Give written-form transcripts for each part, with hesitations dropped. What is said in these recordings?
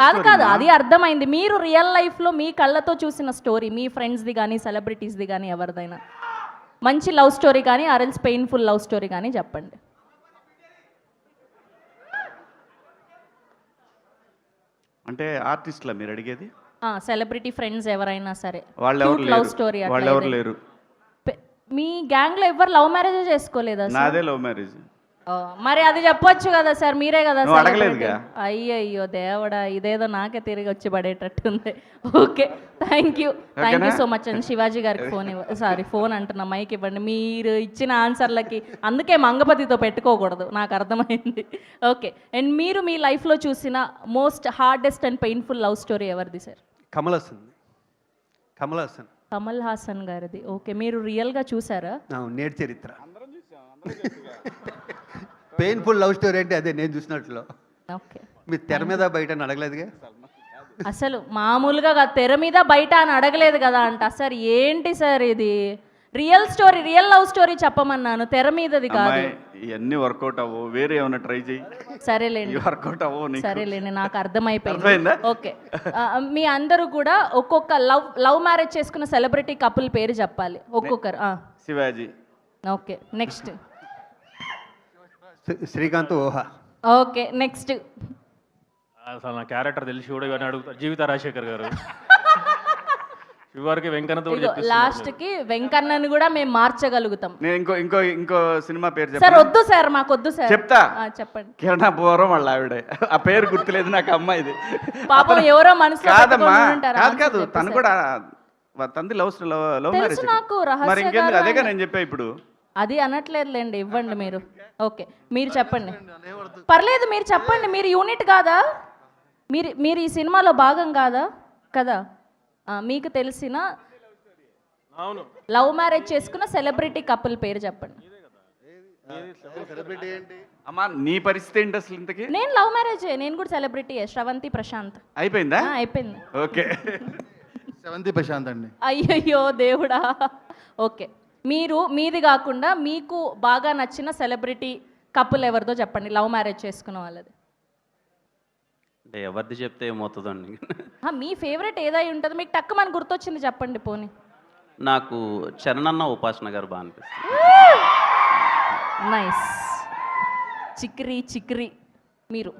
కాదు కాదు, అది అర్థమైంది. మీరు రియల్ లైఫ్లో మీ కళ్ళతో చూసిన స్టోరీ, మీ ఫ్రెండ్స్ది కానీ సెలబ్రిటీస్ది కానీ ఎవరిదైనా మంచి లవ్ స్టోరీ కానీ ఆర్ఎల్స్ పెయిన్ఫుల్ లవ్ స్టోరీ కానీ చెప్పండి. అంటే ఆర్టిస్ట్లా మీరు అడిగేది? సెలబ్రిటీ ఫ్రెండ్స్ ఎవరైనా సరే వాళ్ళెవరు లవ్ స్టోరీ. వాళ్ళెవరు లేరు. మీ గ్యాంగ్లో ఎవరు లవ్ మ్యారేజ్ చేసుకోలేదా? నాదే లవ్ మ్యారేజ్. మరి అది చెప్పొచ్చు కదా సార్, మీరే కదా. అడగలేదుగా. అయ్యయ్యో దేవుడా, ఇదేదో నాకే తిరిగి వచ్చి పడేటట్టుంది. Okay, thank you so much అండి. శివాజీ గారికి ఫోన్ అంటున్నా, మైక్ ఇవ్వండి. మీరు ఇచ్చిన ఆన్సర్లకి అందుకే మంగపతితో పెట్టుకోకూడదు, నాకు అర్థమైంది. ఓకే, అండ్ మీరు మీ లైఫ్లో చూసిన most hardest and painful love story ఎవరిది సార్? కమల్ హాసన్ గారిది. ఓకే, మీరు రియల్గా చూసారా? నేటి చరిత్ర పెయిన్ఫుల్ లవ్ స్టోరీ అంటే అదే నేను చూసినట్లు. ఓకే, మీరు తెర మీద బయట అని అడగలేదుగా. అసలు మామూలుగా తెర మీద బయట అని అడగలేదు కదా అంట. సార్ ఏంటి సార్ ఇది? Real story, real love story చెప్పమన్నాను, తెర మీదది కాదు. ఇవన్నీ వర్కౌట్ అవ్వు, వేరే ఏమైనా ట్రై చేయి. సరేలేండి, వర్కౌట్ అవ్వు. సరేలేండి, నాకు అర్థమైపోయింది. ఓకే, మీ అందరూ కూడా ఒక్కొక్క లవ్ మ్యారేజ్ చేసుకున్న సెలబ్రిటీ కపుల్ పేరు చెప్పాలి ఒక్కొక్కరు. శివాజీ. ఓకే, నెక్స్ట్ శ్రీకాంత్ ఓహా. Okay, next. అసలు నా క్యారెక్టర్ తెలిసి కూడా ఇవన్నీ అడుగుతా. జీవిత రాజశేఖర్ గారు. చివరికి వెంకన్నతో లాస్ట్కి వెంకన్నని కూడా మేము మార్చగలుగుతాం. నేను ఇంకో సినిమా పేరు సార్ వద్దు సార్, మాకు వద్దు సార్. చెప్తా, చెప్పండి. కిరణాపురం వాళ్ళ ఆవిడ. ఆ పేరు గుర్తులేదు నాకు, అమ్మాయిది. పాపం ఎవరో మనసు. కాదమ్మా, కాదు తను కూడా తంది లవ్ మ్యారేజ్. నాకు మరి ఇంకెందుకు, అదేగా నేను చెప్పా ఇప్పుడు. అది అనట్లేదులేండి, ఇవ్వండి మీరు. ఓకే, మీరు చెప్పండి. పర్లేదు, మీరు చెప్పండి. మీరు యూనిట్ కాదా? మీరు ఈ సినిమాలో భాగం కాదా? కదా. మీకు తెలిసిన లవ్ మ్యారేజ్ చేసుకున్న సెలబ్రిటీ కపుల్ పేరు చెప్పండి. అమ్మా నీ పరిస్థితి ఏంటి అసలు ఇంతకి? నేను లవ్ మ్యారేజ్, నేను కూడా సెలబ్రిటీ. శ్రవంతి ప్రశాంత్. అయిపోయిందా? అయిపోయింది. ఓకే, శ్రవంతి ప్రశాంత్ అండి. అయ్యయ్యో దేవుడా. ఓకే, మీది కాకుండా మీకు బాగా నచ్చిన సెలబ్రిటీ కపుల్ ఎవరిదో చెప్పండి, లవ్ మ్యారేజ్ చేసుకున్న వాళ్ళది. అంటే ఎవరిది చెప్తే ఏమవుతుందండి? మీ ఫేవరెట్ ఏదై ఉంటుంది, మీకు టక్కు మనకు గుర్తొచ్చింది చెప్పండి పోనీ. నాకు చరణన్న ఉపాసన గారు బాగా అనిపిస్తుంది. నైస్. చిక్రీ మీరు?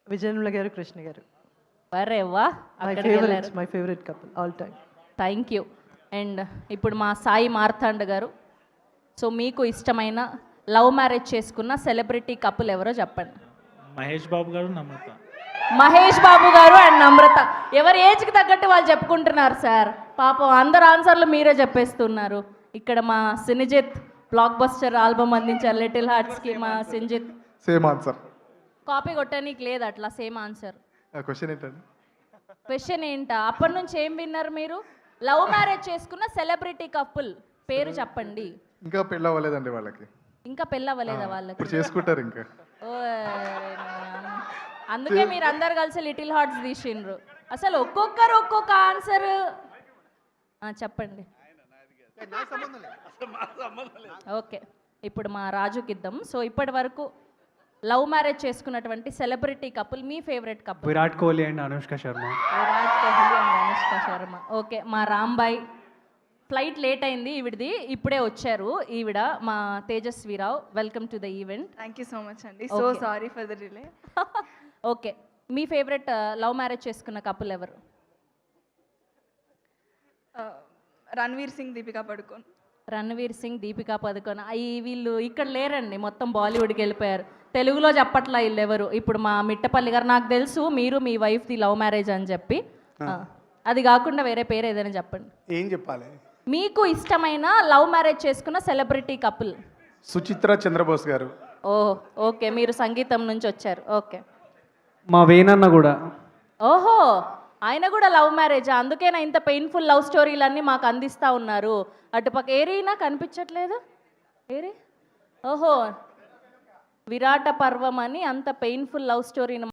విజయనుల గారు, కృష్ణ గారు. అరే వా, my favourite couple all time. Thank you. And ఇప్పుడు మా సాయి మార్తాండ్ గారు. సో మీకు ఇష్టమైన లవ్ మ్యారేజ్ చేసుకున్న సెలబ్రిటీ కపుల్ ఎవరో చెప్పండి. మహేష్ బాబు గారు, నమ్రత. మహేష్ బాబు గారు అండ్ నమ్రత. ఎవరి ఏజ్కి తగ్గట్టు వాళ్ళు చెప్పుకుంటున్నారు సార్. పాపం అందరు ఆన్సర్లు మీరే చెప్పేస్తున్నారు. ఇక్కడ మా సినిజిత్ బ్లాక్ బస్టర్ ఆల్బమ్ అందించారు లిటిల్ హార్ట్స్కి. మా సినిజిత్ సేమ్ ఆన్సర్. కాపీ కొట్టడానికి లేదు అట్లా, సేమ్ ఆన్సర్. క్వశ్చన్ ఏంటండి? క్వశ్చన్ ఏంటా? అప్పటి నుంచి ఏం విన్నారు మీరు? లవ్ మ్యారేజ్ చేసుకున్న సెలబ్రిటీ కపుల్ పేరు చెప్పండి. ఇంకా పెళ్ళి అవ్వలేదండి వాళ్ళకి. ఇంకా పెళ్ళవ్వలేదా వాళ్ళకి? ఇప్పుడు చేసుకుంటారు ఇంకా. అందుకే మీరు అందరు కలిసి లిటిల్ హార్ట్స్ తీసిండ్రు. అసలు ఒక్కొక్కరు ఒక్కొక్క ఆన్సర్ చెప్పండి. ఓకే, ఇప్పుడు మా రాజుకి ఇద్దాం. సో ఇప్పటి వరకు లవ్ మ్యారేజ్ చేసుకున్నటువంటి celebrity couple, me favourite couple? Virat Kohli and Anushka Sharma. Virat Kohli and Anushka Sharma. Okay, మా రాంబాయ్. ఫ్లైట్ లేట్ అయింది ఈవిడది, ఇప్పుడే వచ్చారు ఈవిడ, మా Tejaswi Rao. Welcome to the event. Thank you so much అండి. So sorry for the delay. Okay, మీ ఫేవరెట్ లవ్ మ్యారేజ్ చేసుకున్న కపుల్ ఎవరు? రణ్వీర్ సింగ్, దీపికా పడుకోన్. రణ్వీర్ సింగ్, దీపికా పదుకొన్. వీళ్ళు ఇక్కడ లేరండి, మొత్తం బాలీవుడ్కి వెళ్ళిపోయారు. తెలుగులో చెప్పట్లా వీళ్ళు ఎవరు. ఇప్పుడు మా మిట్టపల్లి గారు, నాకు తెలుసు మీరు మీ వైఫ్ది లవ్ మ్యారేజ్ అని చెప్పి, అది కాకుండా వేరే పేరు ఏదైనా చెప్పండి. ఏం చెప్పాలి? మీకు ఇష్టమైన లవ్ మ్యారేజ్ చేసుకున్న సెలబ్రిటీ కపుల్? సుచిత్ర చంద్రబోస్ గారు. ఓకే, మీరు సంగీతం నుంచి వచ్చారు. ఓకే, మా వేణన్న కూడా. ఓహో, ఆయన కూడా లవ్ మ్యారేజ్. అందుకేనా ఇంత పెయిన్ఫుల్ లవ్ స్టోరీలన్నీ మాకు అందిస్తూ ఉన్నారు. అటుపక్క ఏరీనా కనిపించట్లేదు. ఏరి? ఓహో, విరాట పర్వం అని అంత పెయిన్ఫుల్ లవ్ స్టోరీని